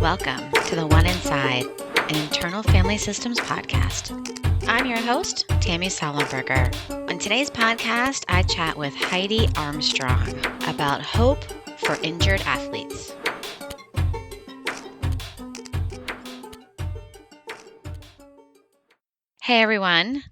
Welcome to The One Inside, an internal family systems podcast. I'm your host, Tammy Sollenberger. On today's podcast, I chat with Heidi Armstrong about hope for injured athletes. Hey everyone.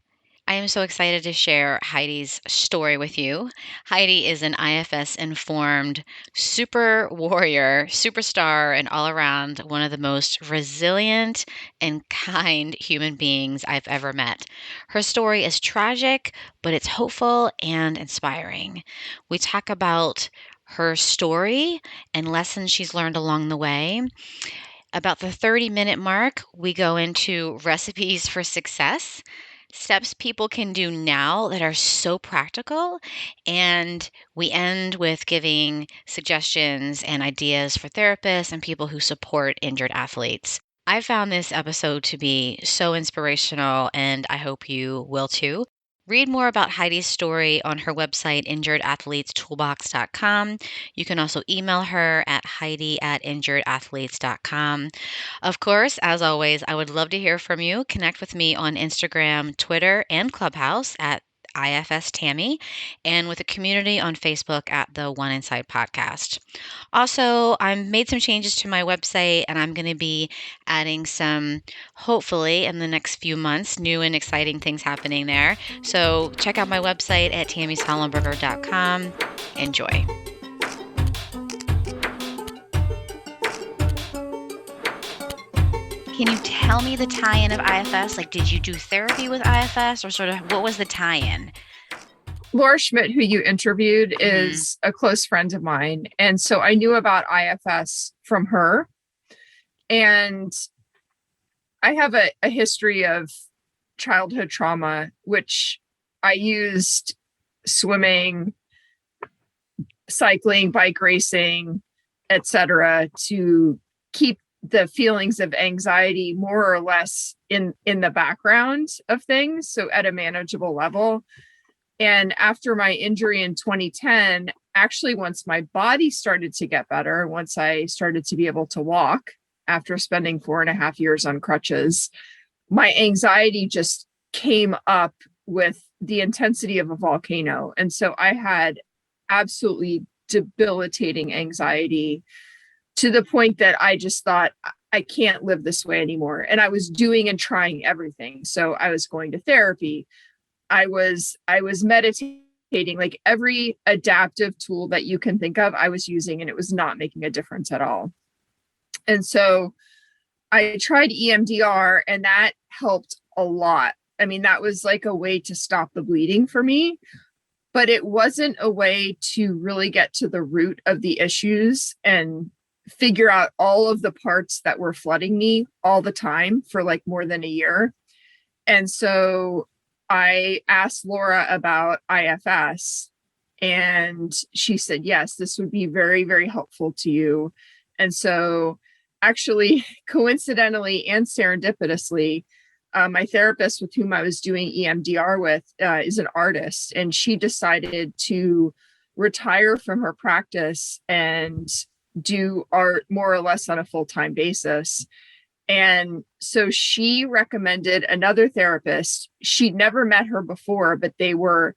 I am so excited to share Heidi's story with you. Heidi is an IFS Informed super warrior, superstar, and all around one of the most resilient and kind human beings I've ever met. Her story is tragic, but it's hopeful and inspiring. We talk about her story and lessons she's learned along the way. About the 30-minute mark, we go into recipes for success, steps people can do now that are so practical, and we end with giving suggestions and ideas for therapists and people who support injured athletes. I found this episode to be so inspirational, and I hope you will too. Read more about Heidi's story on her website, injuredathletestoolbox.com. You can also email her at heidi@injuredathletes.com. Of course, as always, I would love to hear from you. Connect with me on Instagram, Twitter, and Clubhouse at IFS Tammy, and with a community on Facebook at the One Inside Podcast. Also, I've made some changes to my website, and I'm going to be adding some, hopefully, in the next few months, new and exciting things happening there. So check out my website at tammysollenberger.com. Enjoy. Can you tell me the tie-in of IFS? Like, did you do therapy with IFS, or sort of what was the tie-in? Laura Schmidt, who you interviewed, is a close friend of mine. And so I knew about IFS from her. And I have a history of childhood trauma, which I used swimming, cycling, bike racing, etc., to keep the feelings of anxiety more or less in the background of things, so at a manageable level. And after my injury in 2010, actually, once my body started to get better, once I started to be able to walk after spending 4.5 years on crutches, my anxiety just came up with the intensity of a volcano. And so I had absolutely debilitating anxiety to the point that I just thought, I can't live this way anymore. And I was doing and trying everything. So I was going to therapy. I was meditating, like every adaptive tool that you can think of, I was using, and it was not making a difference at all. And so I tried EMDR, and that helped a lot. I mean, that was like a way to stop the bleeding for me, but it wasn't a way to really get to the root of the issues and figure out all of the parts that were flooding me all the time for like more than a year. And so I asked Laura about IFS, and she said, yes, this would be very, very helpful to you. And so actually, coincidentally and serendipitously, my therapist with whom I was doing EMDR with is an artist, and she decided to retire from her practice and do art more or less on a full-time basis. And so she recommended another therapist. She'd never met her before, but they were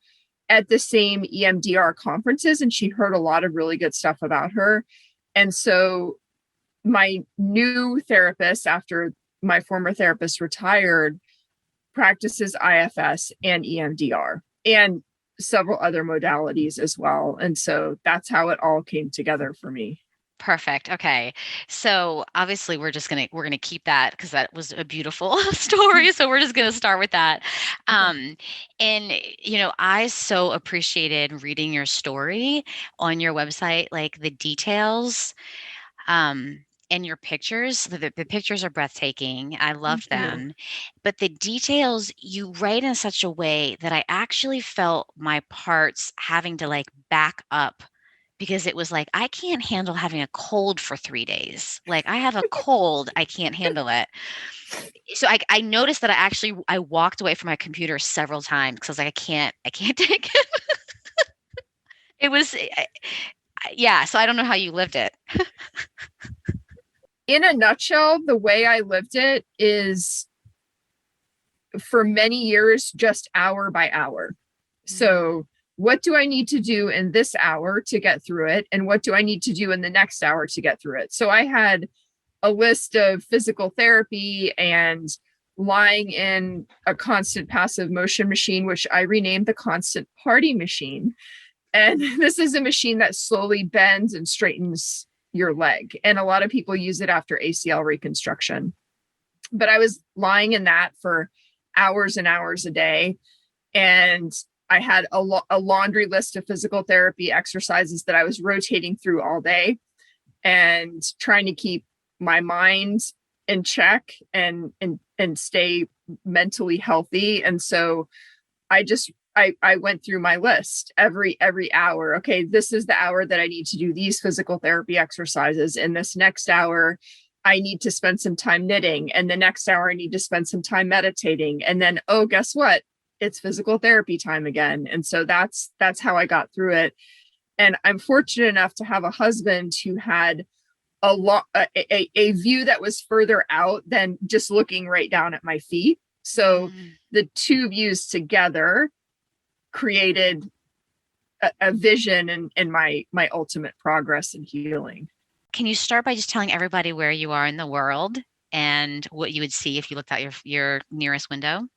at the same EMDR conferences, and she heard a lot of really good stuff about her. And so my new therapist, after my former therapist retired, practices IFS and EMDR and several other modalities as well. And so that's how it all came together for me. Perfect. Okay. So obviously we're going to keep that because that was a beautiful story. So we're just going to start with that. And I so appreciated reading your story on your website, like the details, and your pictures. The pictures are breathtaking. I loved them. But the details you write in such a way that I actually felt my parts having to like back up, because it was like, I can't handle having a cold for 3 days. Like, I have a cold, I can't handle it. So I noticed that I walked away from my computer several times because I was like, I can't take it. It was, yeah. So I don't know how you lived it. In a nutshell, the way I lived it is for many years, just hour by hour. Mm. So, what do I need to do in this hour to get through it? And what do I need to do in the next hour to get through it? So, I had a list of physical therapy and lying in a constant passive motion machine, which I renamed the constant party machine. And this is a machine that slowly bends and straightens your leg. And a lot of people use it after ACL reconstruction. But I was lying in that for hours and hours a day. And I had a laundry list of physical therapy exercises that I was rotating through all day and trying to keep my mind in check and stay mentally healthy. And so I went through my list every hour. Okay, this is the hour that I need to do these physical therapy exercises. In this next hour, I need to spend some time knitting. And the next hour, I need to spend some time meditating. And then, oh, guess what? It's physical therapy time again. And so that's how I got through it. And I'm fortunate enough to have a husband who had a view that was further out than just looking right down at my feet. So Mm. the two views together created a vision in my ultimate progress and healing. Can you start by just telling everybody where you are in the world and what you would see if you looked out your nearest window?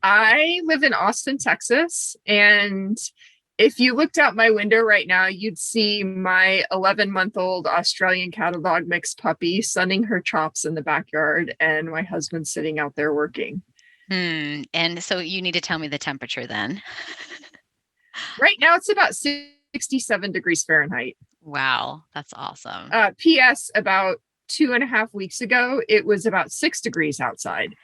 I live in Austin, Texas, and if you looked out my window right now, you'd see my 11-month-old Australian cattle dog mixed puppy sunning her chops in the backyard, and my husband sitting out there working. And so you need to tell me the temperature then. Right now, it's about 67 degrees Fahrenheit. Wow, that's awesome. P.S. About 2.5 weeks ago, it was about 6 degrees outside.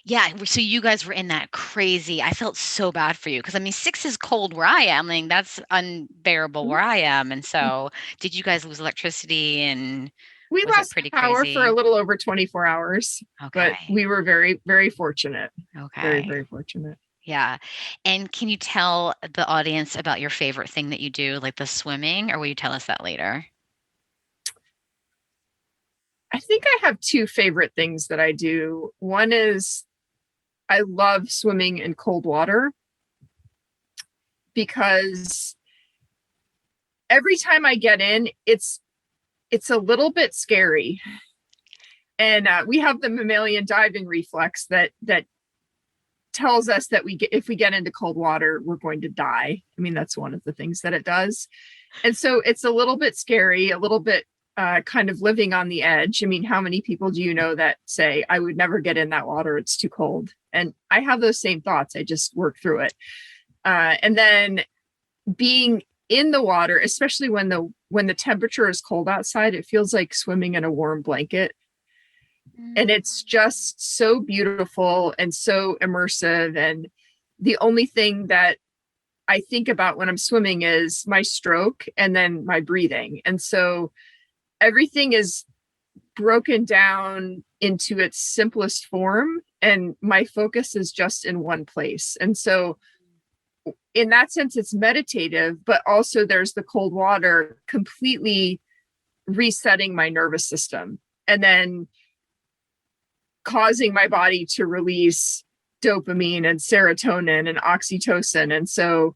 Yeah, so you guys were in that crazy. I felt so bad for you because I mean, 6 is cold where I am. Like that's unbearable where I am. And so, did you guys lose electricity and We was it lost pretty power for a crazy? little over 24 hours, but Okay. we were very, very fortunate. Very, Okay. very fortunate. Yeah. And can you tell the audience about your favorite thing that you do, like the swimming, or will you tell us that later? I think I have two favorite things that I do. One is I love swimming in cold water because every time I get in, it's a little bit scary. And we have the mammalian diving reflex that tells us that if we get into cold water, we're going to die. I mean, that's one of the things that it does. And so it's a little bit scary, a little bit kind of living on the edge. I mean, how many people do you know that say, I would never get in that water, it's too cold? And I have those same thoughts. I just work through it. And then being in the water, especially when the temperature is cold outside, it feels like swimming in a warm blanket. And Mm. it's just so beautiful and so immersive. And the only thing that I think about when I'm swimming is my stroke and then my breathing. And so everything is broken down into its simplest form. And my focus is just in one place. And so, in that sense, it's meditative, but also there's the cold water completely resetting my nervous system and then causing my body to release dopamine and serotonin and oxytocin. And so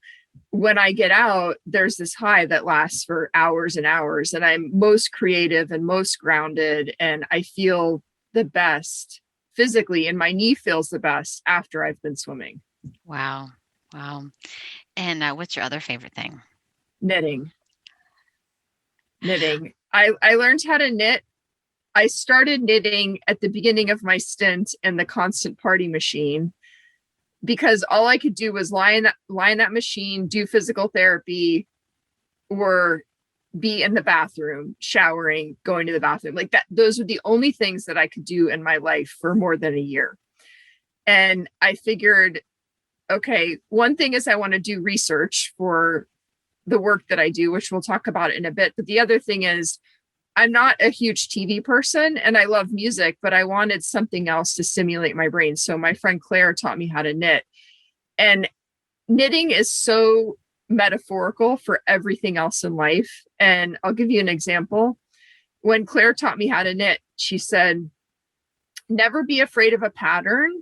when I get out, there's this high that lasts for hours and hours, and I'm most creative and most grounded, and I feel the best physically, and my knee feels the best after I've been swimming. Wow. Wow. And what's your other favorite thing? Knitting, knitting. I learned how to knit. I started knitting at the beginning of my stint in the constant party machine because all I could do was lie in that machine, do physical therapy, or be in the bathroom, showering, going to the bathroom. Like that, those were the only things that I could do in my life for more than a year. And I figured, okay, one thing is I want to do research for the work that I do, which we'll talk about in a bit. But the other thing is, I'm not a huge TV person and I love music, but I wanted something else to stimulate my brain. So my friend Claire taught me how to knit. And knitting is so metaphorical for everything else in life. And I'll give you an example. when Claire taught me how to knit, she said, never be afraid of a pattern,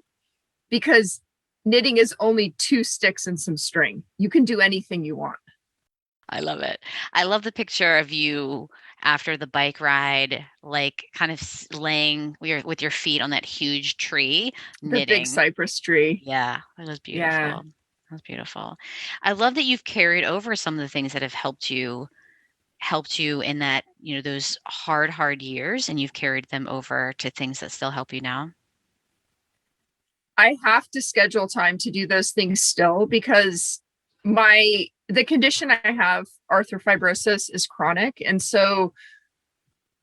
because knitting is only 2 sticks and some string. You can do anything you want. I love it. I love the picture of you after the bike ride, like kind of laying with your feet on that huge tree, The big knitting. cypress tree. Yeah, it was Yeah. beautiful. That was beautiful. I love that you've carried over some of the things that have helped you in that, those hard years, and you've carried them over to things that still help you now. I have to schedule time to do those things still, because the condition I have, arthrofibrosis, is chronic. And so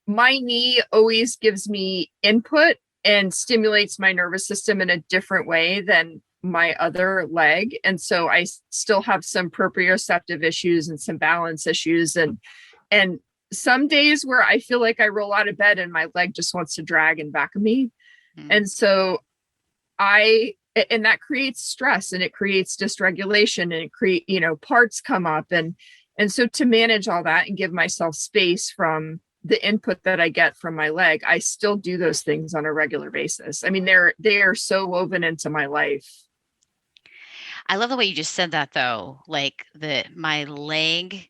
my knee always gives me input and stimulates my nervous system in a different way than my other leg. And so I still have some proprioceptive issues and some balance issues, and some days where I feel like I roll out of bed and my leg just wants to drag in back of me. Mm. And so and that creates stress, and it creates dysregulation, and parts come up. And so to manage all that and give myself space from the input that I get from my leg, I still do those things on a regular basis. I mean, they are so woven into my life. I love the way you just said that, though. Like, my leg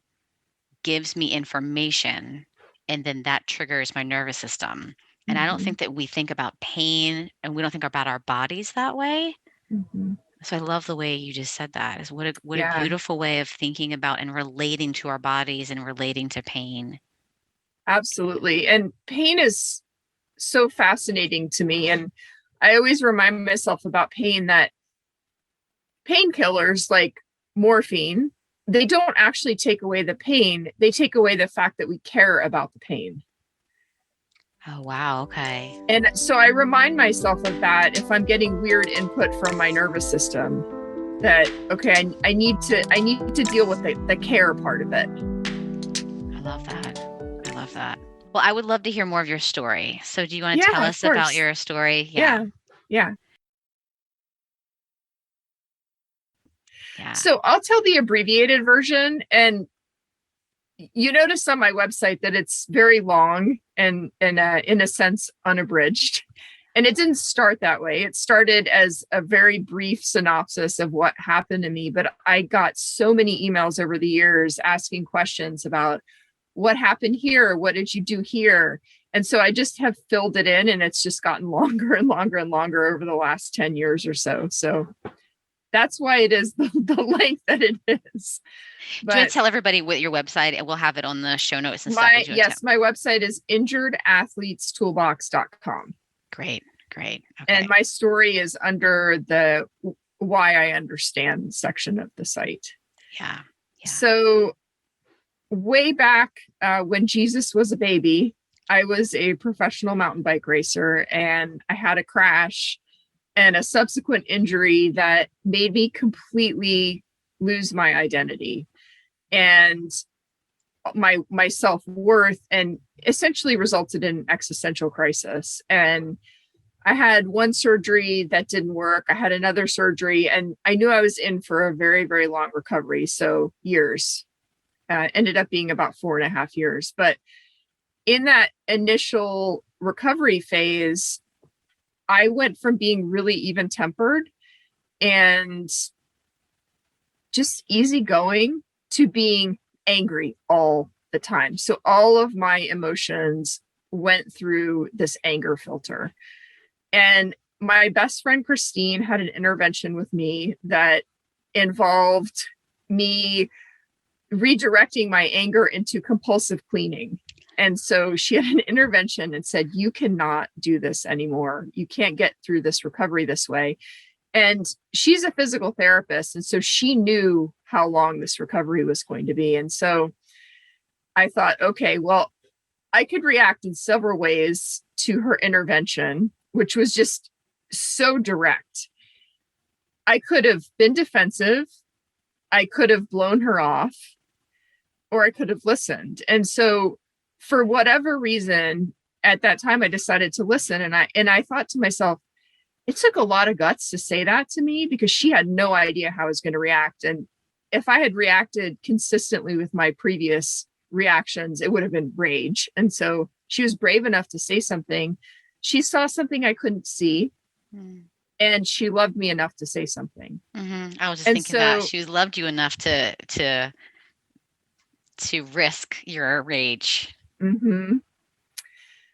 gives me information, and then that triggers my nervous system. And I don't Mm-hmm. think that we think about pain, and we don't think about our bodies that way. Mm-hmm. So I love the way you just said that. Is what a Yeah, beautiful way of thinking about and relating to our bodies and relating to pain. absolutely. And pain is so fascinating to me. And I always remind myself about pain, that painkillers like morphine, they don't actually take away the pain. They take away the fact that we care about the pain. Oh, wow. Okay. And so I remind myself of that if I'm getting weird input from my nervous system, that, okay, I need to deal with the care part of it. I love that. I love that. Well, I would love to hear more of your story. So do you want to tell Yeah, of us about course. your story? Yeah. Yeah. Yeah. So I'll tell the abbreviated version, and you notice on my website that it's very long and in a sense unabridged. And it didn't start that way. It started as a very brief synopsis of what happened to me, but I got so many emails over the years asking questions about what happened here, what did you do here? And so I just have filled it in, and it's just gotten longer and longer and longer over the last 10 years or so. So that's why it is the length that it is. Do you want But to tell everybody what your website, and we'll have it on the show notes and stuff. my website is injuredathletestoolbox.com. Great. Okay. And my story is under the why I understand section of the site. Yeah. So way back when Jesus was a baby, I was a professional mountain bike racer, and I had a crash and a subsequent injury that made me completely lose my identity and my self-worth, and essentially resulted in existential crisis. And I had one surgery that didn't work. I had another surgery, and I knew I was in for a very, very long recovery. So years, ended up being about 4.5 years. But in that initial recovery phase, I went from being really even tempered and just easygoing to being angry all the time. So all of my emotions went through this anger filter. And my best friend Christine had an intervention with me that involved me redirecting my anger into compulsive cleaning. And so she had an intervention and said, you cannot do this anymore. You can't get through this recovery this way. And she's a physical therapist. And so she knew how long this recovery was going to be. And so I thought, okay, well, I could react in several ways to her intervention, which was just so direct. I could have been defensive. I could have blown her off, or I could have listened. And so for whatever reason, at that time, I decided to listen. And I thought to myself, it took a lot of guts to say that to me, because she had no idea how I was going to react. And if I had reacted consistently with my previous reactions, it would have been rage. And so she was brave enough to say something. She saw something I couldn't see, Mm. and she loved me enough to say something. I was just And thinking that so, she loved you enough to risk your rage. mhm.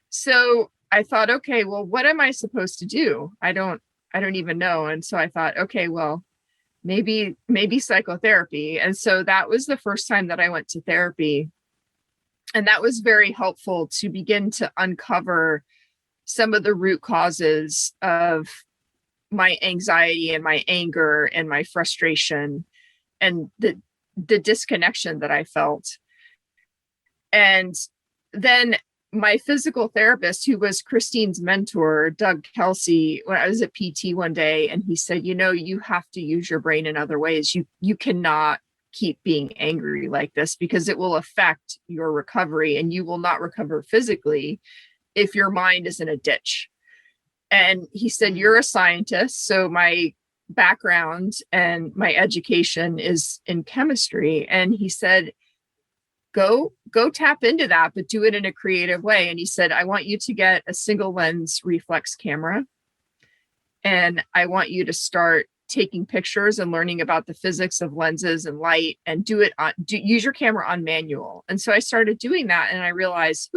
So I thought, okay, well, what am I supposed to do? I don't even know. And so I thought, okay, well, maybe psychotherapy. And so that was the first time that I went to therapy. And that was very helpful to begin to uncover some of the root causes of my anxiety and my anger and my frustration and the disconnection that I felt. And then my physical therapist, who was Christine's mentor, Doug Kelsey, when I was at PT one day, and he said, you have to use your brain in other ways. You cannot keep being angry like this because it will affect your recovery, and you will not recover physically if your mind is in a ditch. And he said, you're a scientist. So my background and my education is in chemistry. And he said, go tap into that, but do it in a creative way. And he said, I want you to get a single lens reflex camera, and I want you to start taking pictures and learning about the physics of lenses and light, and use your camera on manual. And so I started doing that, and I realized,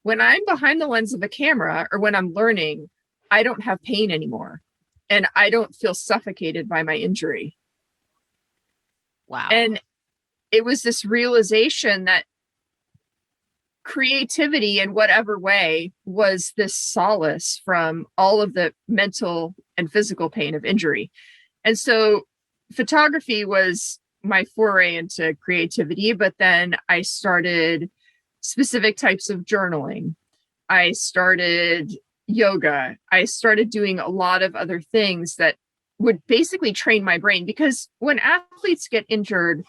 when I'm behind the lens of a camera or when I'm learning, I don't have pain anymore, and I don't feel suffocated by my injury. Wow. And it was this realization that creativity in whatever way was this solace from all of the mental and physical pain of injury. And so photography was my foray into creativity, but then I started specific types of journaling. I started yoga. I started doing a lot of other things that would basically train my brain, because when athletes get injured,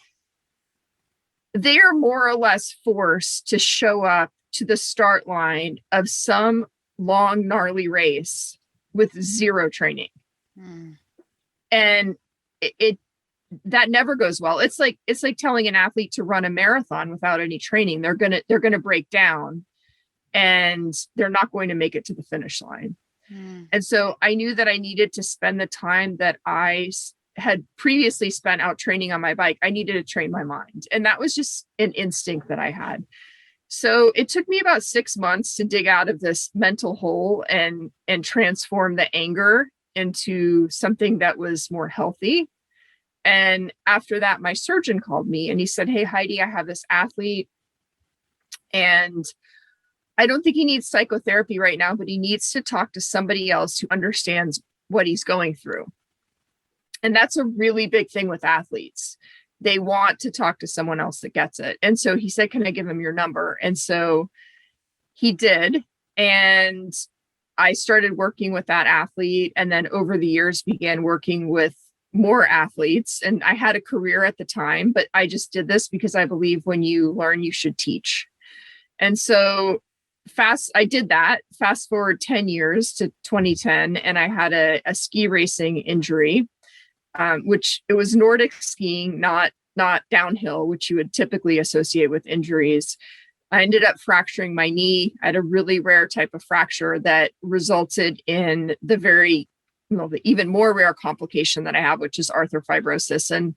they are more or less forced to show up to the start line of some long, gnarly race with zero training. Mm. And it that never goes well. It's like telling an athlete to run a marathon without any training. They're gonna break down, and they're not going to make it to the finish line. And so I knew that I needed to spend the time that I had previously spent out training on my bike. I needed to train my mind. And that was just an instinct that I had. So it took me about 6 months to dig out of this mental hole and transform the anger into something that was more healthy. And after that, my surgeon called me and he said, hey, Heidi, I have this athlete, and I don't think he needs psychotherapy right now, but he needs to talk to somebody else who understands what he's going through. And that's a really big thing with athletes. They want to talk to someone else that gets it. And so he said, can I give him your number? And so he did. And I started working with that athlete, and then over the years began working with more athletes. And I had a career at the time, but I just did this because I believe when you learn, you should teach. And so I did that. Fast forward 10 years to 2010, and I had a ski racing injury, which it was Nordic skiing, not downhill, which you would typically associate with injuries. I ended up fracturing my knee. I had a really rare type of fracture that resulted in the even more rare complication that I have, which is arthrofibrosis. And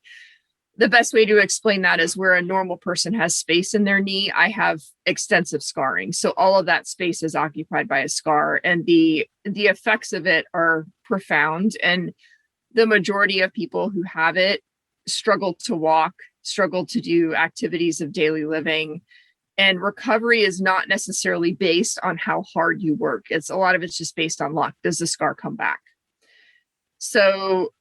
the best way to explain that is where a normal person has space in their knee, I have extensive scarring. So all of that space is occupied by a scar, and the effects of it are profound. And the majority of people who have it struggle to walk, struggle to do activities of daily living. And recovery is not necessarily based on how hard you work. A lot of it's just based on luck. Does the scar come back? So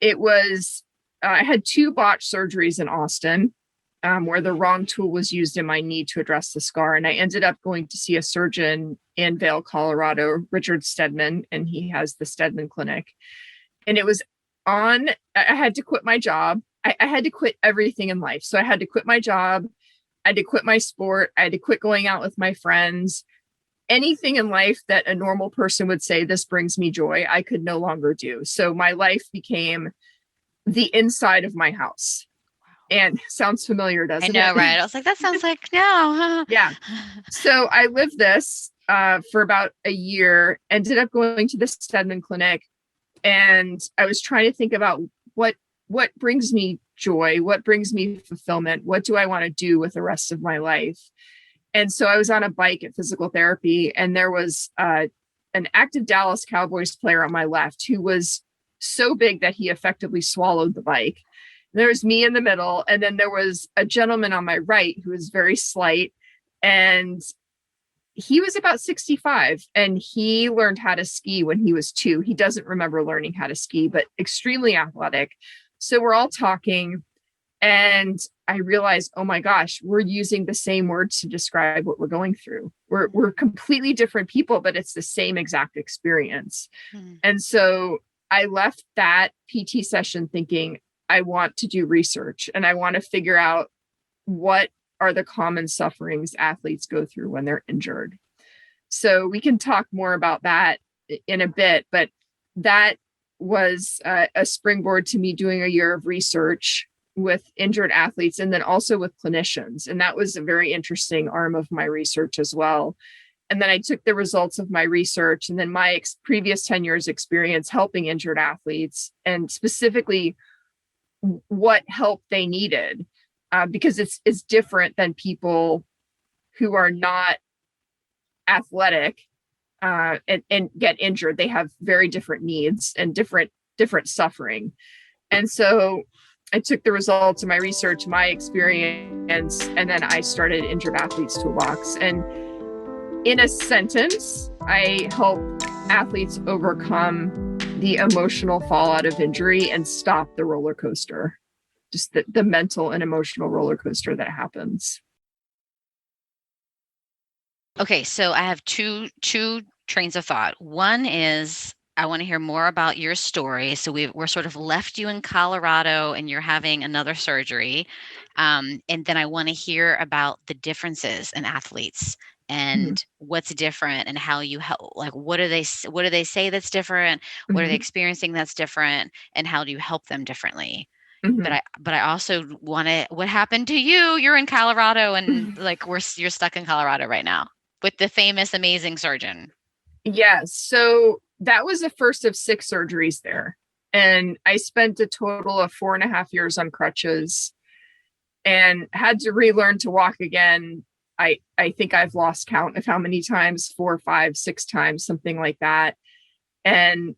I had 2 botched surgeries in Austin, where the wrong tool was used in my knee to address the scar. And I ended up going to see a surgeon in Vail, Colorado, Richard Stedman, and he has the Stedman Clinic. And I had to quit my job. I had to quit everything in life. So I had to quit my job. I had to quit my sport. I had to quit going out with my friends. Anything in life that a normal person would say, this brings me joy, I could no longer do. So my life became the inside of my house. And sounds familiar, I doesn't know, it? right? I was like, that sounds like no. Yeah. So I lived this for about a year, ended up going to the Stedman Clinic, and I was trying to think about what what brings me joy, what brings me fulfillment, what do I want to do with the rest of my life. And so I was on a bike at physical therapy, and there was an active Dallas Cowboys player on my left who was so big that he effectively swallowed the bike. There was me in the middle, and then there was a gentleman on my right who was very slight, and he was about 65, and he learned how to ski when he was 2. He doesn't remember learning how to ski, but extremely athletic. So we're all talking, and I realized, oh my gosh, we're using the same words to describe what we're going through. We're completely different people, but it's the same exact experience. Hmm. And so I left that PT session thinking, I want to do research and I want to figure out what are the common sufferings athletes go through when they're injured. So we can talk more about that in a bit, but that was a springboard to me doing a year of research with injured athletes and then also with clinicians. And that was a very interesting arm of my research as well. And then I took the results of my research and then my previous 10 years experience helping injured athletes and specifically what help they needed, because it's different than people who are not athletic and get injured. They have very different needs and different suffering. And so I took the results of my research, my experience, and then I started Injured Athletes Toolbox. And in a sentence, I help athletes overcome the emotional fallout of injury and stop the roller coaster, just the mental and emotional roller coaster that happens. Okay, so I have two trains of thought. One is I want to hear more about your story. So we're sort of left you in Colorado and you're having another surgery. And then I want to hear about the differences in athletes Mhm. and what's different and how you help. Like, what do they say that's different? What are they Mhm. experiencing that's different? And how do you help them differently? Mhm. But I also want to, what happened to you? You're in Colorado and like you're stuck in Colorado right now with the famous amazing surgeon. Yes. So that was the first of 6 surgeries there. And I spent a total of 4.5 years on crutches and had to relearn to walk again. I think I've lost count of how many times, 4, 5, 6 times, something like that. And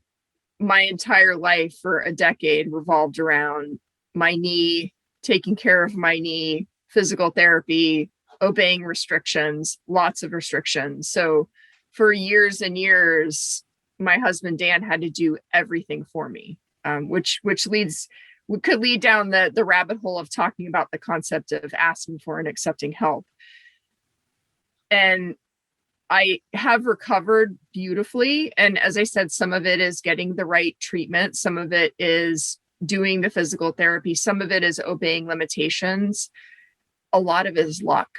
my entire life for a decade revolved around my knee, taking care of my knee, physical therapy, obeying restrictions, lots of restrictions. So for years and years, my husband Dan had to do everything for me, which leads could lead down the rabbit hole of talking about the concept of asking for and accepting help. And I have recovered beautifully. And as I said, some of it is getting the right treatment, some of it is doing the physical therapy, some of it is obeying limitations. A lot of it is luck.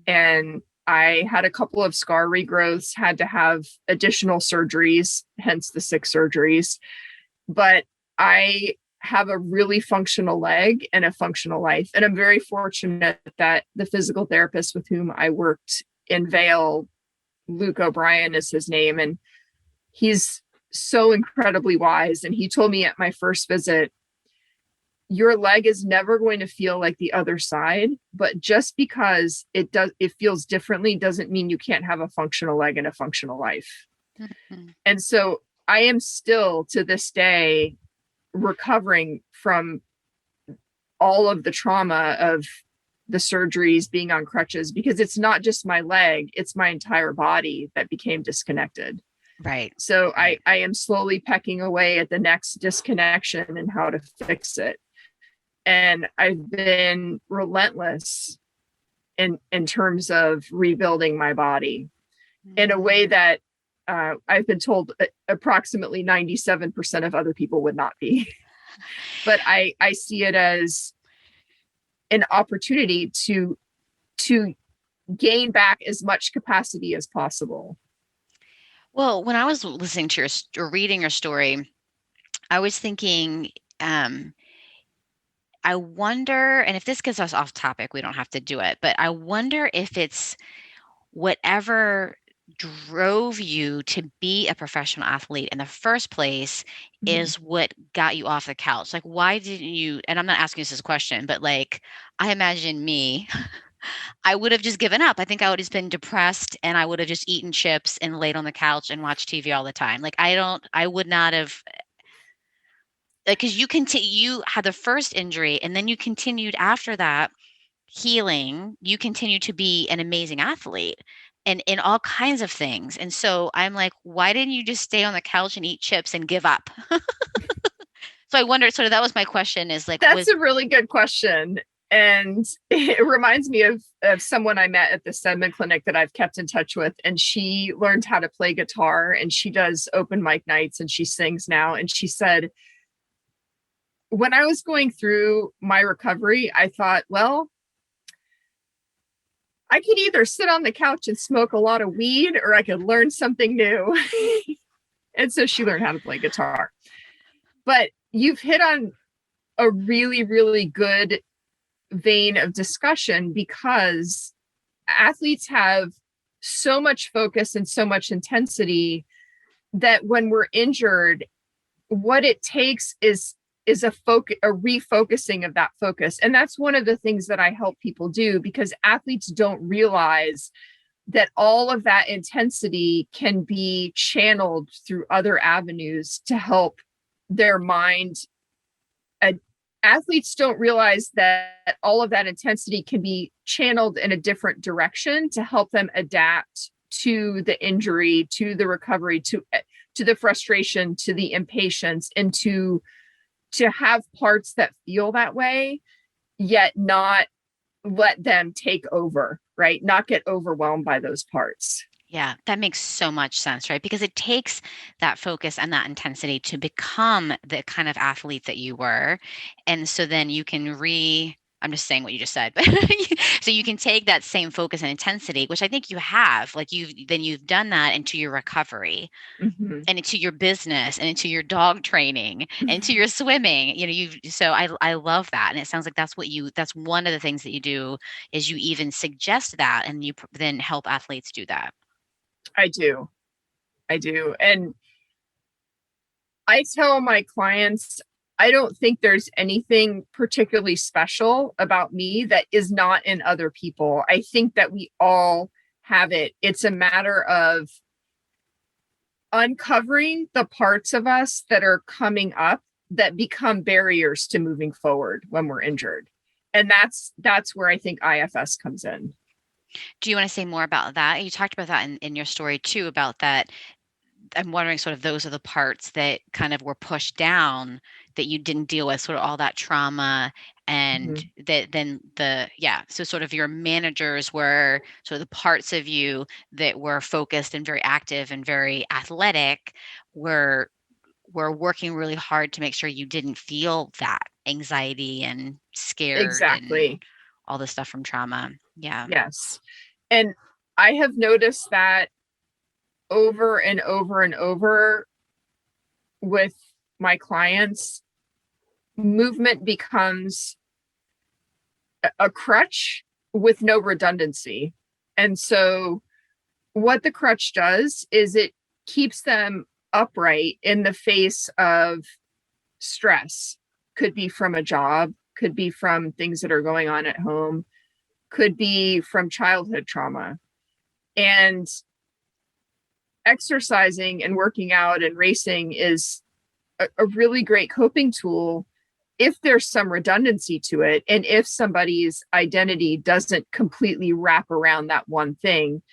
And I had a couple of scar regrowths, had to have additional surgeries, hence the 6 surgeries. But I have a really functional leg and a functional life. And I'm very fortunate that the physical therapist with whom I worked in Vail, Luke O'Brien is his name, and he's so incredibly wise. And he told me at my first visit, your leg is never going to feel like the other side, but just because it feels differently doesn't mean you can't have a functional leg and a functional life. Mhm. And so I am still to this day recovering from all of the trauma of the surgeries, being on crutches, because it's not just my leg, it's my entire body that became disconnected. Right. So Right. I am slowly pecking away at the next disconnection and how to fix it. And I've been relentless in terms of rebuilding my body in a way Mm. that I've been told approximately 97% of other people would not be. But I see it as an opportunity to gain back as much capacity as possible. Well, when I was listening to or reading your story, I was thinking, um, I wonder, and if this gets us off topic, we don't have to do it, but I wonder if it's whatever drove you to be a professional athlete in the first place Mhm. is what got you off the couch. Like, why didn't you? And I'm not asking you this question, but like, I imagine me, I would have just given up. I think I would have been depressed and I would have just eaten chips and laid on the couch and watched TV all the time. Like, I would not have, like, because you had the first injury and then you continued after that healing, you continue to be an amazing athlete and in all kinds of things. And so I'm like, why didn't you just stay on the couch and eat chips and give up? So I wonder, sort of that was my question is like, That's was a really good question. And it reminds me of someone I met at the Stedman Clinic that I've kept in touch with. And she learned how to play guitar and she does open mic nights and she sings now. And she said, when I was going through my recovery, I thought, well, I could either sit on the couch and smoke a lot of weed or I could learn something new. And so she learned how to play guitar. But you've hit on a really, really good vein of discussion because athletes have so much focus and so much intensity that when we're injured, what it takes is a refocusing of that focus. And that's one of the things that I help people do because athletes don't realize that all of that intensity can be channeled through other avenues to help their mind. Athletes don't realize that all of that intensity can be channeled in a different direction to help them adapt to the injury, to the recovery, to the frustration, to the impatience, and to have parts that feel that way, yet not let them take over, right? Not get overwhelmed by those parts. yeah, that makes so much sense, right? Because it takes that focus and that intensity to become the kind of athlete that you were. And so then you can I'm just saying what you just said, but so you can take that same focus and intensity, which I think you have, like you've done that into your recovery Mm-hmm. and into your business and into your dog training and into your swimming. So I love that. And it sounds like that's one of the things that you do is you even suggest that and you then help athletes do that. I do. I do. And I tell my clients, I don't think there's anything particularly special about me that is not in other people. I think that we all have it. It's a matter of uncovering the parts of us that are coming up that become barriers to moving forward when we're injured. And that's where I think IFS comes in. Do you want to say more about that? You talked about that in your story too, about that. I'm wondering sort of those are the parts that kind of were pushed down that you didn't deal with, sort of all that trauma and Mhm. that then yeah. So sort of your managers were sort of the parts of you that were focused and very active and very athletic were were working really hard to make sure you didn't feel that anxiety and scared and Exactly. all the stuff from trauma. Yeah. Yes. And I have noticed that over and over and over with my clients, movement becomes a crutch with no redundancy. And so, what the crutch does is it keeps them upright in the face of stress. Could be from a job, could be from things that are going on at home, could be from childhood trauma. And exercising and working out and racing is a really great coping tool if there's some redundancy to it and if somebody's identity doesn't completely wrap around that one thing.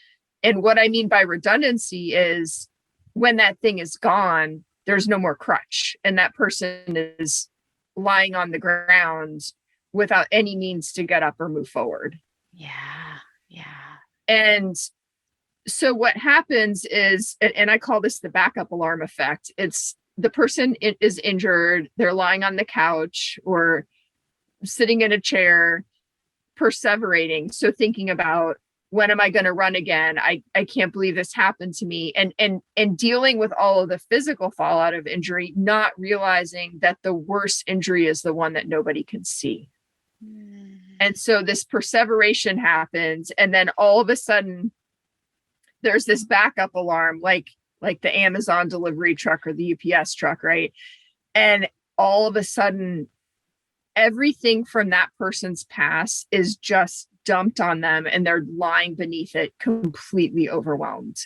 And what I mean by redundancy is when that thing is gone, there's no more crutch and that person is lying on the ground without any means to get up or move forward. Yeah. Yeah. And so what happens is, and I call this the backup alarm effect. It's the person is injured, they're lying on the couch or sitting in a chair, perseverating. So thinking about when am I going to run again? I can't believe this happened to me. And dealing with all of the physical fallout of injury, not realizing that the worst injury is the one that nobody can see. And so this perseveration happens, and then all of a sudden there's this backup alarm, like the Amazon delivery truck or the UPS truck, right? And all of a sudden everything from that person's past is just dumped on them, and they're lying beneath it completely overwhelmed.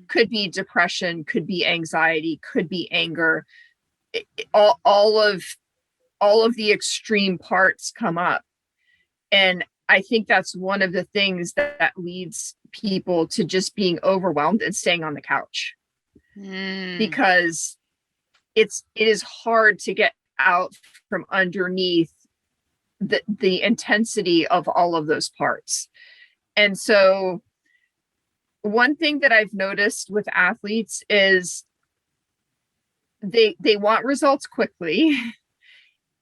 Could be depression, could be anxiety, could be anger. All of the extreme parts come up. And I think that's one of the things that leads people to just being overwhelmed and staying on the couch, because it is hard to get out from underneath the intensity of all of those parts. And so one thing that I've noticed with athletes is they want results quickly,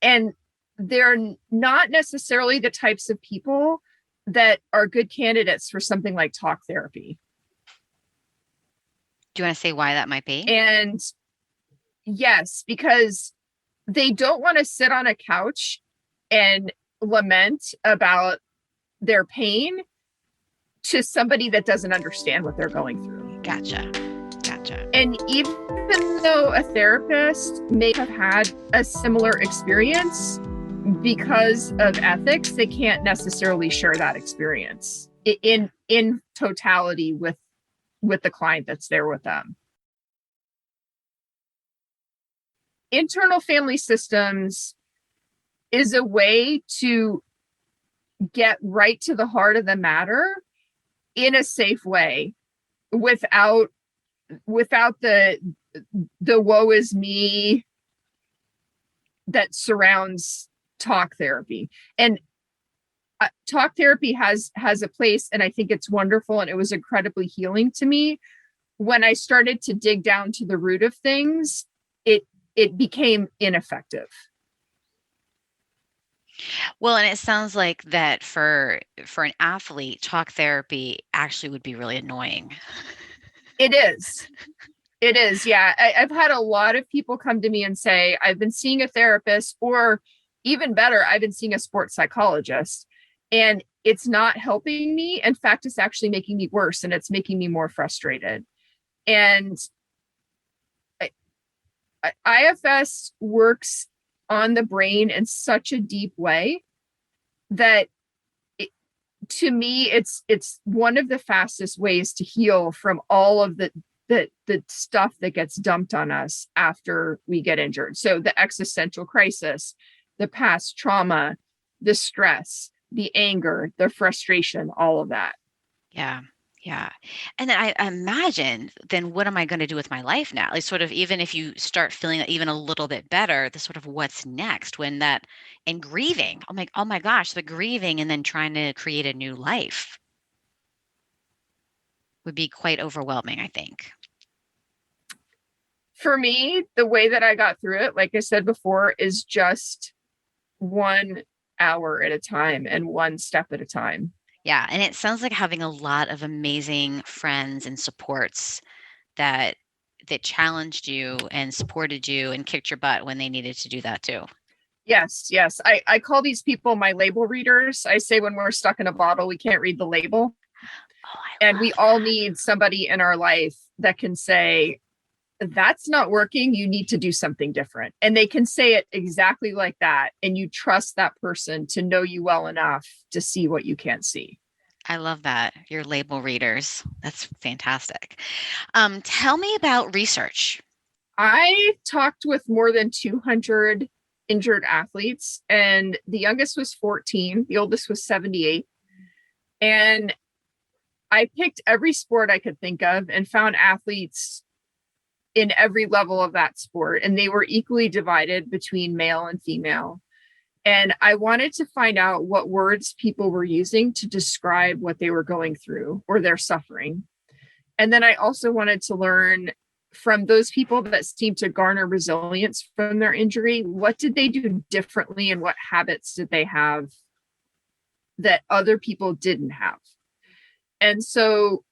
and they're not necessarily the types of people that are good candidates for something like talk therapy. Do you want to say why that might be? And yes, because they don't want to sit on a couch and lament about their pain to somebody that doesn't understand what they're going through. Gotcha. And even though a therapist may have had a similar experience, because of ethics, they can't necessarily share that experience in totality with the client that's there with them. Internal family systems is a way to get right to the heart of the matter in a safe way, without the woe is me that surrounds talk therapy. And talk therapy has a place, and I think it's wonderful, and it was incredibly healing to me. When I started to dig down to the root of things, it became ineffective. Well, and it sounds like that for an athlete, talk therapy actually would be really annoying. It is. Yeah. I've had a lot of people come to me and say, I've been seeing a therapist, or even better, I've been seeing a sports psychologist, and it's not helping me. In fact, it's actually making me worse, and it's making me more frustrated. And IFS works on the brain in such a deep way that to me, it's one of the fastest ways to heal from all of the stuff that gets dumped on us after we get injured. So the existential crisis, the past trauma, the stress, the anger, the frustration, all of that. Yeah. And then I imagine, then what am I going to do with my life now? Like, sort of, even if you start feeling even a little bit better, the sort of what's next when that, and grieving. I'm like, oh my gosh, the grieving and then trying to create a new life would be quite overwhelming, I think. For me, the way that I got through it, like I said before, is just 1 hour at a time and one step at a time. Yeah, and it sounds like having a lot of amazing friends and supports that challenged you and supported you and kicked your butt when they needed to do that too. Yes. I call these people my label readers. I say when we're stuck in a bottle, we can't read the label. Oh, and we all need somebody in our life that can say, that's not working. You need to do something different. And they can say it exactly like that. And you trust that person to know you well enough to see what you can't see. I love that. Your label readers. That's fantastic. Tell me about research. I talked with more than 200 injured athletes, and the youngest was 14. The oldest was 78. And I picked every sport I could think of and found athletes in every level of that sport, and they were equally divided between male and female. And I wanted to find out what words people were using to describe what they were going through or their suffering. And then I also wanted to learn from those people that seemed to garner resilience from their injury, what did they do differently, and what habits did they have that other people didn't have? And so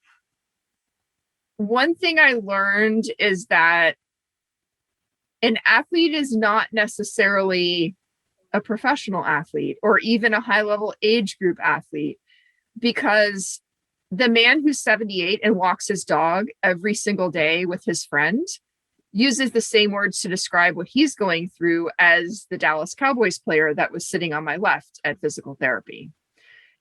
one thing I learned is that an athlete is not necessarily a professional athlete or even a high level age group athlete, because the man who's 78 and walks his dog every single day with his friend uses the same words to describe what he's going through as the Dallas Cowboys player that was sitting on my left at physical therapy.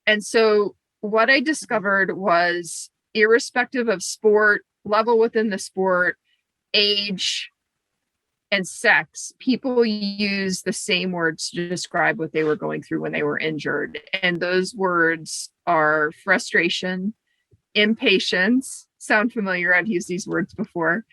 And so what I discovered was, irrespective of sport, level within the sport, age, and sex, people use the same words to describe what they were going through when they were injured. And those words are frustration, impatience. Sound familiar? I've used these words before.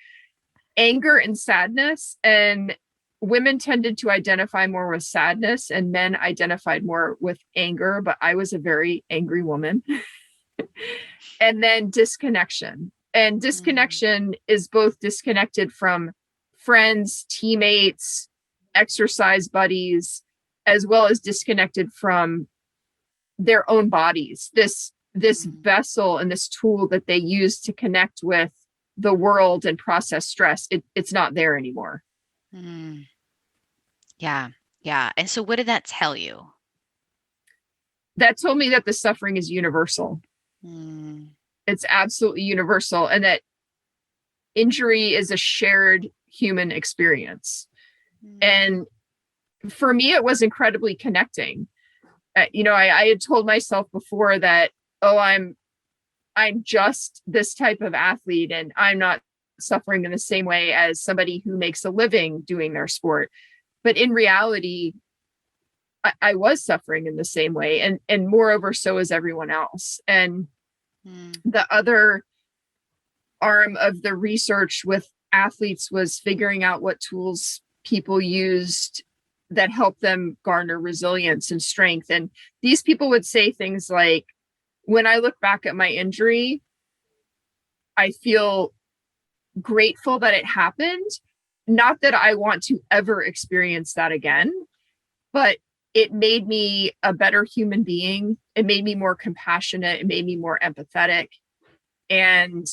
Anger and sadness. And women tended to identify more with sadness and men identified more with anger, but I was a very angry woman. And then disconnection. And disconnection is both disconnected from friends, teammates, exercise buddies, as well as disconnected from their own bodies. This vessel and this tool that they use to connect with the world and process stress, it's not there anymore. Mm. Yeah. Yeah. And so what did that tell you? That told me that the suffering is universal. Mm. It's absolutely universal, and that injury is a shared human experience. And for me, it was incredibly connecting. I had told myself before that, oh, I'm just this type of athlete and I'm not suffering in the same way as somebody who makes a living doing their sport. But in reality, I was suffering in the same way, and moreover, so is everyone else. And the other arm of the research with athletes was figuring out what tools people used that help them garner resilience and strength. And these people would say things like, when I look back at my injury, I feel grateful that it happened. Not that I want to ever experience that again, but it made me a better human being. It made me more compassionate. It made me more empathetic. And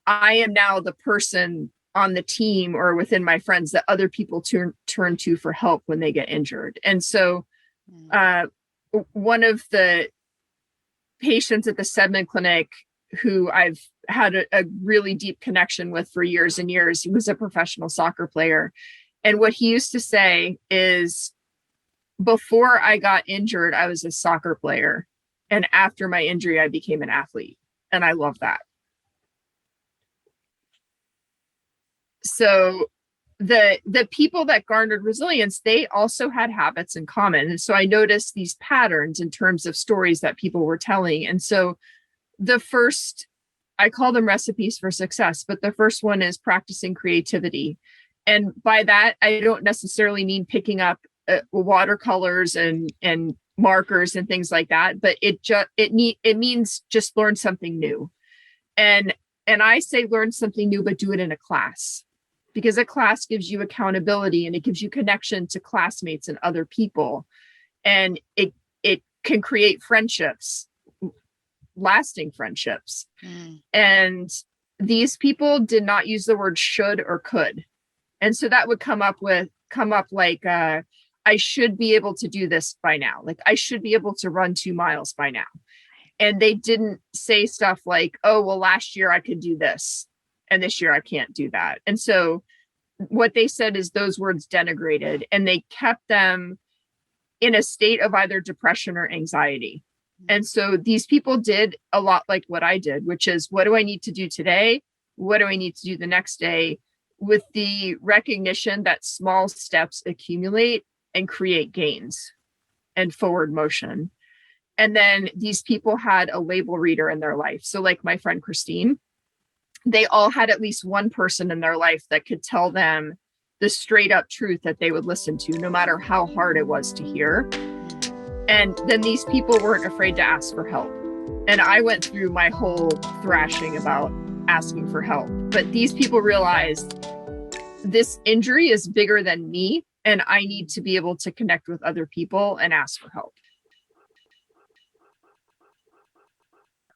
I am now the person on the team or within my friends that other people turn to for help when they get injured. And so one of the patients at the Sedman Clinic who I've had a really deep connection with for years and years, he was a professional soccer player. And what he used to say is, before I got injured, I was a soccer player. And after my injury, I became an athlete. And I love that. So the people that garnered resilience, they also had habits in common. And so I noticed these patterns in terms of stories that people were telling. And so the first, I call them recipes for success, but the first one is practicing creativity. And by that, I don't necessarily mean picking up watercolors and markers and things like that, but it means just learn something new. And I say learn something new, but do it in a class, because a class gives you accountability and it gives you connection to classmates and other people. And it can create friendships, lasting friendships. And these people did not use the word should or could. And so that would come up like, I should be able to do this by now. Like, I should be able to run 2 miles by now. And they didn't say stuff like, oh, well, last year I could do this and this year I can't do that. And so what they said is those words denigrated, and they kept them in a state of either depression or anxiety. And so these people did a lot like what I did, which is, what do I need to do today? What do I need to do the next day? With the recognition that small steps accumulate and create gains and forward motion. And then these people had a label reader in their life. So like my friend Christine, they all had at least one person in their life that could tell them the straight up truth that they would listen to, no matter how hard it was to hear. And then these people weren't afraid to ask for help. And I went through my whole thrashing about asking for help. But these people realized this injury is bigger than me, and I need to be able to connect with other people and ask for help.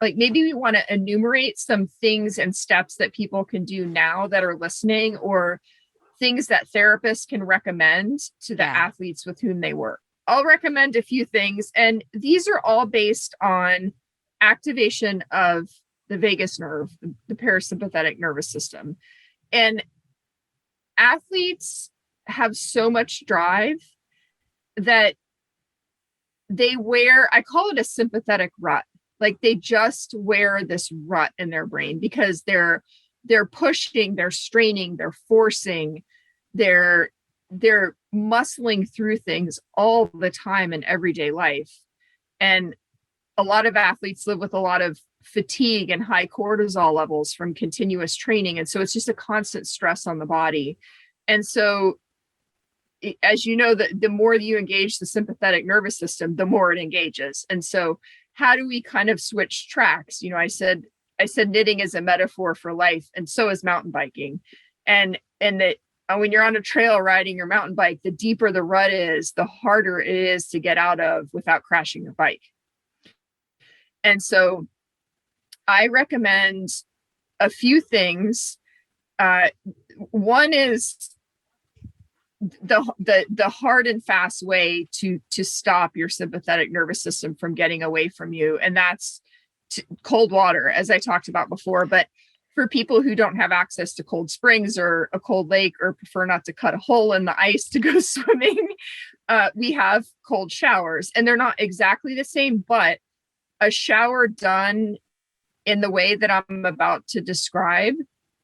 like maybe we want to enumerate some things and steps that people can do now that are listening, or things that therapists can recommend to the Yeah. athletes with whom they work. I'll recommend a few things, and these are all based on activation of the vagus nerve, the parasympathetic nervous system. And athletes have so much drive that they wear, I call it a sympathetic rut. Like they just wear this rut in their brain because they're pushing, they're straining, they're forcing, they're they're muscling through things all the time in everyday life. And a lot of athletes live with a lot of fatigue and high cortisol levels from continuous training. And so it's just a constant stress on the body. And so, as you know, the more you engage the sympathetic nervous system, the more it engages. And so how do we kind of switch tracks? I said knitting is a metaphor for life, and so is mountain biking. And that when you're on a trail riding your mountain bike, the deeper the rut is, the harder it is to get out of without crashing your bike. And so I recommend a few things. One is the hard and fast way to stop your sympathetic nervous system from getting away from you, and that's cold water, as I talked about before. But for people who don't have access to cold springs or a cold lake, or prefer not to cut a hole in the ice to go swimming, we have cold showers, and they're not exactly the same, but a shower done in the way that I'm about to describe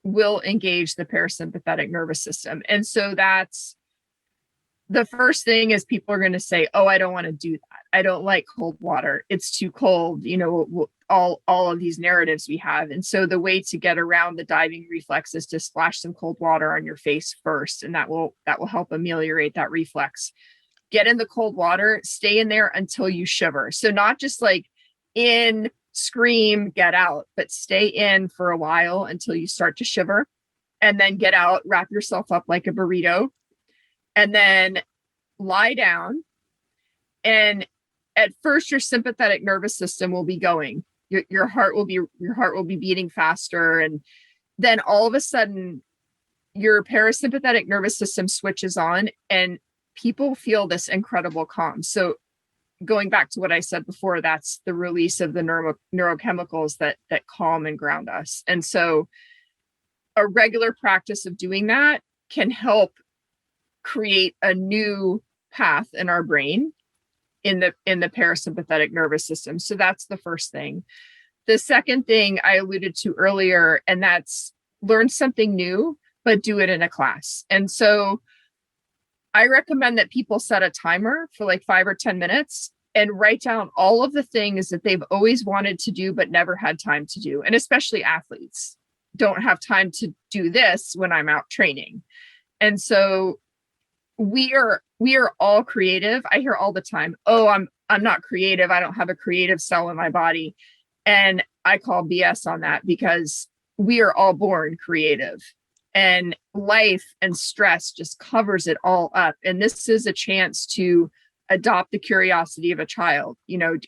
will engage the parasympathetic nervous system. And so that's the first thing. Is people are going to say, oh, I don't want to do that. I don't like cold water. It's too cold. All of these narratives we have. And so the way to get around the diving reflex is to splash some cold water on your face first. And that will help ameliorate that reflex. Get in the cold water, stay in there until you shiver. So not just like in, scream, get out, but stay in for a while until you start to shiver, and then get out, wrap yourself up like a burrito, and then lie down. And at first your sympathetic nervous system will be going. Your heart will be beating faster, and then all of a sudden your parasympathetic nervous system switches on and people feel this incredible calm. So going back to what I said before, that's the release of the neurochemicals that calm and ground us. And so a regular practice of doing that can help create a new path in our brain in the parasympathetic nervous system. So that's the first thing. The second thing I alluded to earlier, and that's learn something new, but do it in a class. And so I recommend that people set a timer for like 5 or 10 minutes and write down all of the things that they've always wanted to do but never had time to do. And especially athletes don't have time to do this when I'm out training. And so we are all creative. I hear all the time, oh, I'm not creative. I don't have a creative cell in my body. And I call BS on that, because we are all born creative, and life and stress just covers it all up. And this is a chance to adopt the curiosity of a child.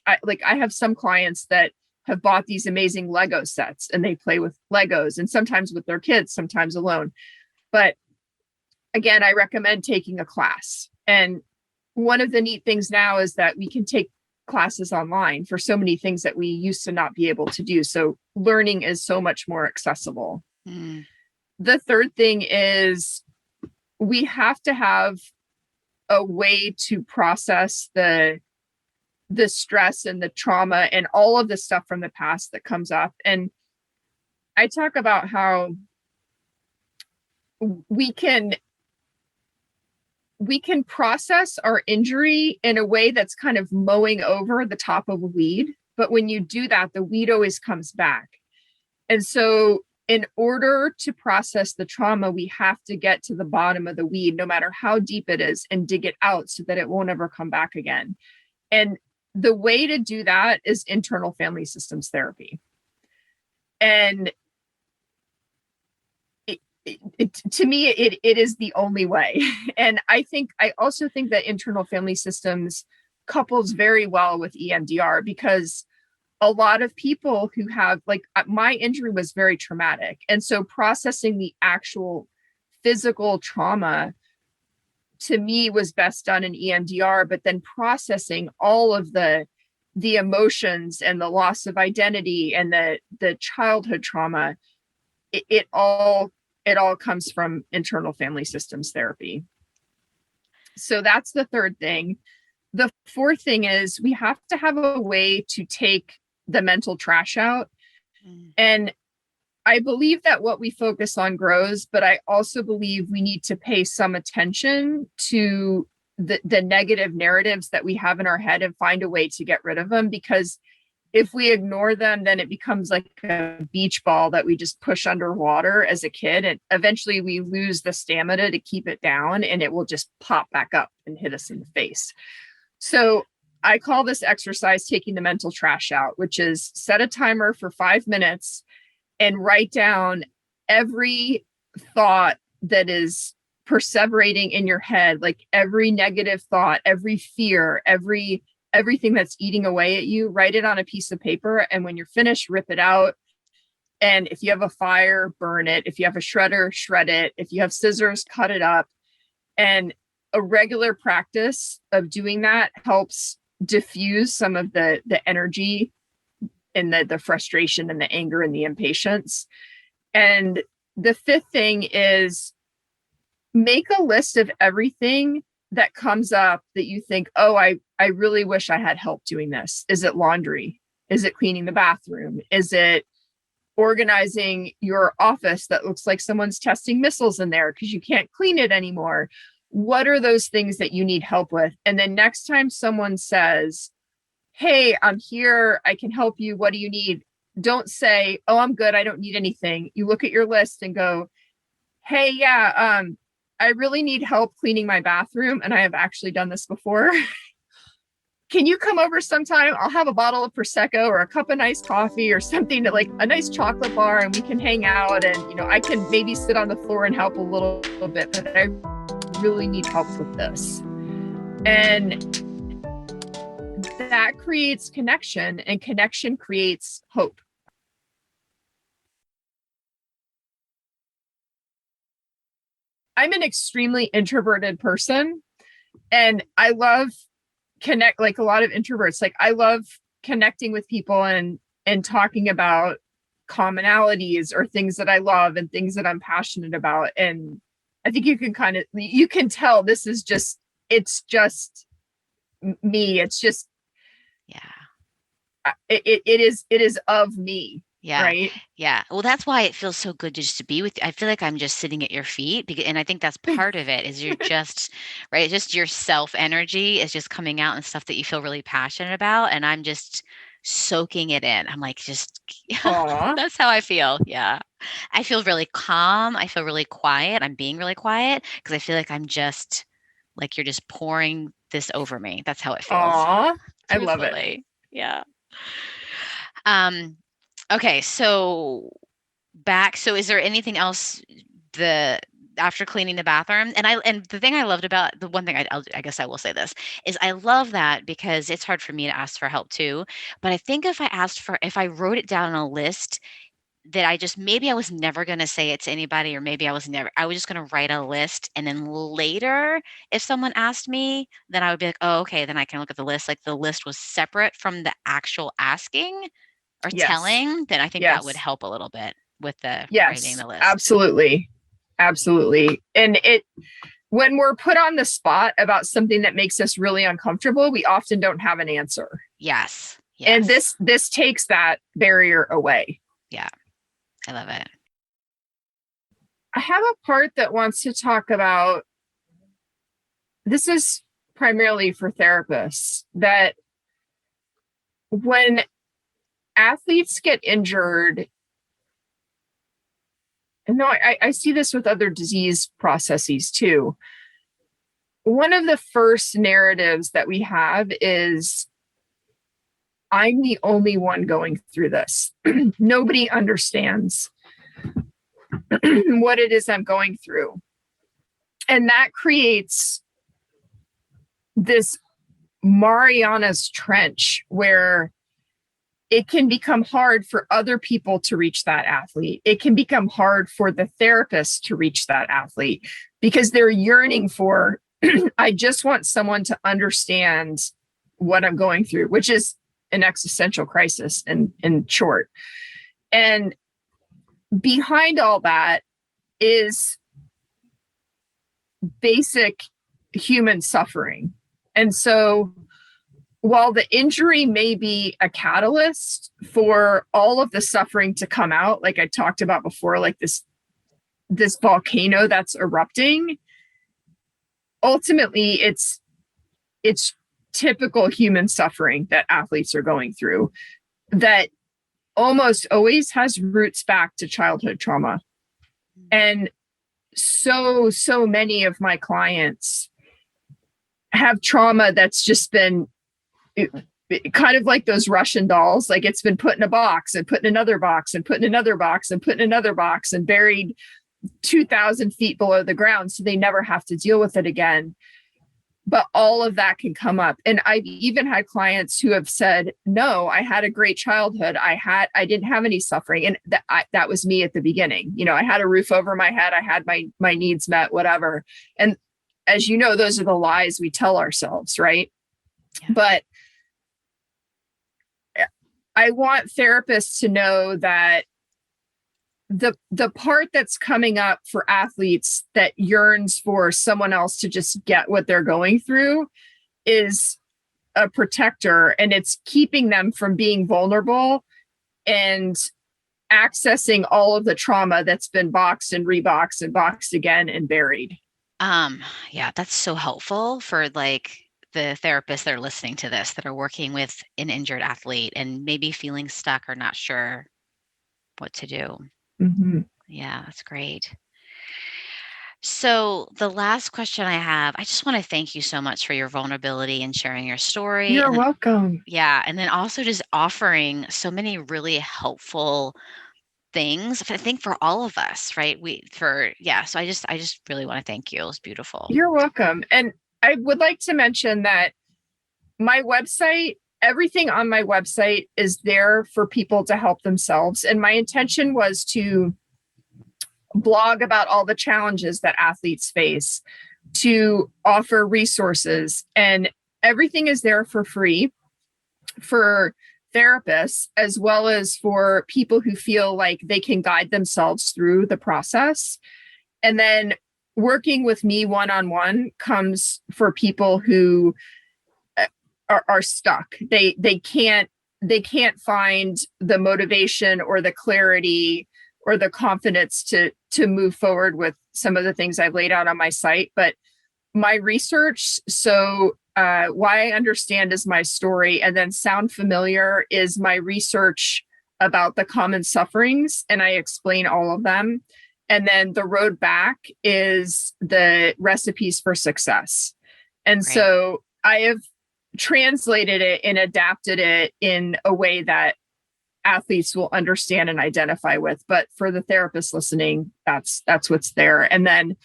I have some clients that have bought these amazing Lego sets, and they play with Legos, and sometimes with their kids, sometimes alone. But again, I recommend taking a class. And one of the neat things now is that we can take classes online for so many things that we used to not be able to do. So learning is so much more accessible. Mm. The third thing is we have to have a way to process the stress and the trauma and all of the stuff from the past that comes up. And I talk about how we can process our injury in a way that's kind of mowing over the top of a weed. But when you do that, the weed always comes back. And so in order to process the trauma, we have to get to the bottom of the weed, no matter how deep it is, and dig it out so that it won't ever come back again. And the way to do that is internal family systems therapy. And to me, it is the only way. And I also think that internal family systems couples very well with EMDR, because a lot of people who have, like, my injury was very traumatic. And so processing the actual physical trauma to me was best done in EMDR, but then processing all of the emotions and the loss of identity and the childhood trauma, it all comes from internal family systems therapy. So that's the third thing. The fourth thing is we have to have a way to take the mental trash out. And I believe that what we focus on grows, but I also believe we need to pay some attention to the negative narratives that we have in our head and find a way to get rid of them, because if we ignore them, then it becomes like a beach ball that we just push underwater as a kid. And eventually we lose the stamina to keep it down, and it will just pop back up and hit us in the face. So I call this exercise taking the mental trash out, which is set a timer for 5 minutes and write down every thought that is perseverating in your head, like every negative thought, every fear, everything that's eating away at you. Write it on a piece of paper, and when you're finished, rip it out. And if you have a fire, burn it. If you have a shredder, shred it. If you have scissors, cut it up. And a regular practice of doing that helps diffuse some of the energy and the frustration and the anger and the impatience. And the fifth thing is make a list of everything that comes up that you think, oh, I really wish I had help doing this. Is it laundry? Is it cleaning the bathroom? Is it organizing your office that looks like someone's testing missiles in there because you can't clean it anymore? What are those things that you need help with? And then next time someone says, hey, I'm here, I can help you, what do you need? Don't say, oh, I'm good, I don't need anything. You look at your list and go, hey, yeah, I really need help cleaning my bathroom, and I have actually done this before. Can you come over sometime? I'll have a bottle of Prosecco or a cup of nice coffee or something, to like a nice chocolate bar, and we can hang out, and I can maybe sit on the floor and help a little bit, but I really need help with this. And that creates connection, and connection creates hope. I'm an extremely introverted person, and I love connect, like a lot of introverts. Like, I love connecting with people and talking about commonalities or things that I love and things that I'm passionate about. And I think you can tell this is just, it's just me. It's just, Yeah. it is of me. Yeah. Right. Yeah. Well, that's why it feels so good just to be with you. I feel like I'm just sitting at your feet and I think that's part of it is you're just, right, just your self energy is just coming out and stuff that you feel really passionate about. And I'm just soaking it in. I'm like, just, Aw. that's how I feel. Yeah. I feel really calm. I feel really quiet. I'm being really quiet because I feel like I'm just like you're just pouring this over me. That's how it feels. Aw. I love it. Truthfully. Yeah. Um, okay, so is there anything else the after cleaning the bathroom? And the thing I loved about the one thing I guess I will say this is I love that because it's hard for me to ask for help too. But I think if I wrote it down on a list that maybe I was never going to say it to anybody, or maybe I was just going to write a list. And then later, if someone asked me, then I would be like, oh, okay, then I can look at the list. Like the list was separate from the actual asking or Yes. telling, then I think that would Yes. help a little bit with the writing Yes. the list. Absolutely. Absolutely. And when we're put on the spot about something that makes us really uncomfortable, we often don't have an answer. Yes. And Yes. this takes that barrier away. Yeah. I love it. I have a part that wants to talk about, this is primarily for therapists, that when athletes get injured, and no, I see this with other disease processes too. One of the first narratives that we have is, I'm the only one going through this. Nobody understands what it is I'm going through. And that creates this Mariana's Trench where it can become hard for other people to reach that athlete. It can become hard for the therapist to reach that athlete because they're yearning for, I just want someone to understand what I'm going through, which is an existential crisis in short. And behind all that is basic human suffering. And so while the injury may be a catalyst for all of the suffering to come out, like I talked about before, like this volcano that's erupting, ultimately it's typical human suffering that athletes are going through that almost always has roots back to childhood trauma. And so many of my clients have trauma that's just been kind of like those Russian dolls, like it's been put in a box and put in another box and put in another box and put in another box and buried 2,000 feet below the ground. So they never have to deal with it again. But all of that can come up. And I've even had clients who have said, no, I had a great childhood. I didn't have any suffering. And that was me at the beginning. You know, I had a roof over my head. I had my needs met, whatever. And as you know, those are the lies we tell ourselves, right? Yeah. But I want therapists to know that the part that's coming up for athletes that yearns for someone else to just get what they're going through is a protector, and it's keeping them from being vulnerable and accessing all of the trauma that's been boxed and reboxed and boxed again and buried. Yeah, that's so helpful for like the therapists that are listening to this that are working with an injured athlete and maybe feeling stuck or not sure what to do. Mm-hmm. Yeah, that's great. So the last question I have, I just want to thank you so much for your vulnerability and sharing your story. You're and then, welcome. yeah, and then also just offering so many really helpful things, I think, for all of us, right? So I just really want to thank you. It was beautiful. You're welcome. And I would like to mention that my website, everything on my website is there for people to help themselves. And my intention was to blog about all the challenges that athletes face, to offer resources, and everything is there for free for therapists as well as for people who feel like they can guide themselves through the process. And then working with me one-on-one comes for people who are stuck. They can't find the motivation or the clarity or the confidence to move forward with some of the things I've laid out on my site. But my research, so Why I Understand is my story, and then Sound Familiar is my research about the common sufferings, and I explain all of them. And then The Road Back is the recipes for success. And Great. So I have translated it and adapted it in a way that athletes will understand and identify with. But for the therapist listening, that's what's there. And then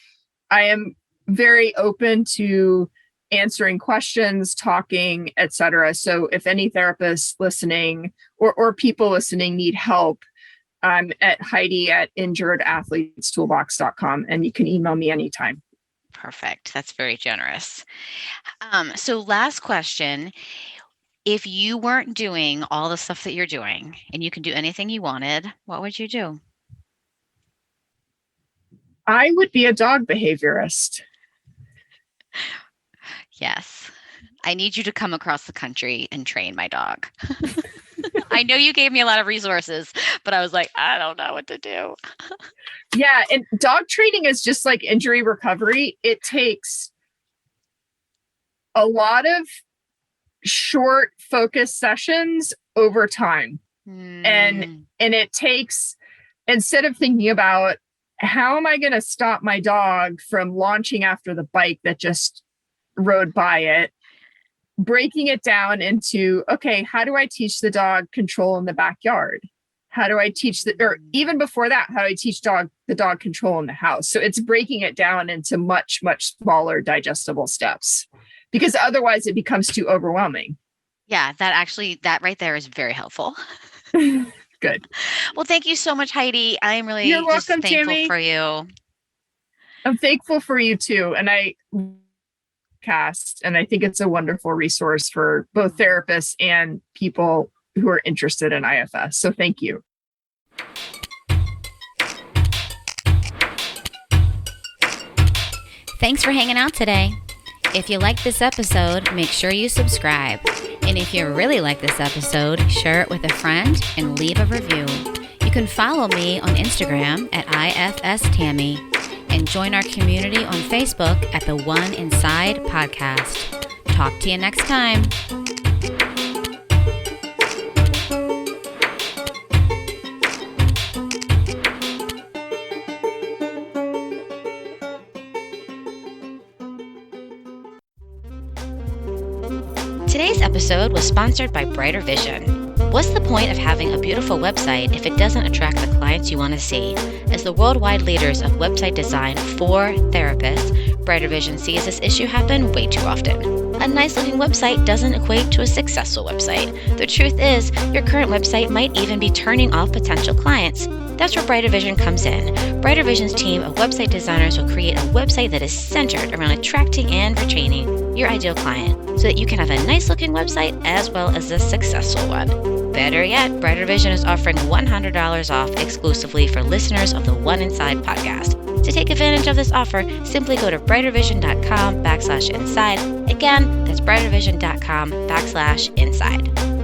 I am very open to answering questions, talking, etc. So if any therapists listening or people listening need help, I'm at Heidi@injuredathletestoolbox.com, and you can email me anytime. Perfect. That's very generous. So last question. If you weren't doing all the stuff that you're doing and you can do anything you wanted, what would you do? I would be a dog behaviorist. Yes. I need you to come across the country and train my dog. I know you gave me a lot of resources, but I was like, I don't know what to do. Yeah. And dog training is just like injury recovery. It takes a lot of short focus sessions over time. And it takes, instead of thinking about how am I going to stop my dog from launching after the bike that just rode by it, breaking it down into, okay, how do I teach the dog control in the backyard? How do I teach or even before that, how do I teach the dog control in the house? So it's breaking it down into much, much smaller digestible steps, because otherwise it becomes too overwhelming. Yeah, that right there is very helpful. Good. Well, thank you so much, Heidi. I'm You're really just welcome, thankful Tammy. for you. I'm thankful for you too. And and I think it's a wonderful resource for both therapists and people who are interested in IFS. So thank you. Thanks for hanging out today. If you like this episode, make sure you subscribe. And if you really like this episode, share it with a friend and leave a review. You can follow me on Instagram at IFSTammy and join our community on Facebook at the One Inside Podcast. Talk to you next time. Today's episode was sponsored by Brighter Vision. What's the point of having a beautiful website if it doesn't attract the clients you want to see? As the worldwide leaders of website design for therapists, Brighter Vision sees this issue happen way too often. A nice looking website doesn't equate to a successful website. The truth is, your current website might even be turning off potential clients. That's where Brighter Vision comes in. Brighter Vision's team of website designers will create a website that is centered around attracting and retaining your ideal client so that you can have a nice looking website as well as a successful one. Better yet, Brighter Vision is offering $100 off exclusively for listeners of the One Inside podcast. To take advantage of this offer, simply go to brightervision.com/inside. Again, that's brightervision.com/inside.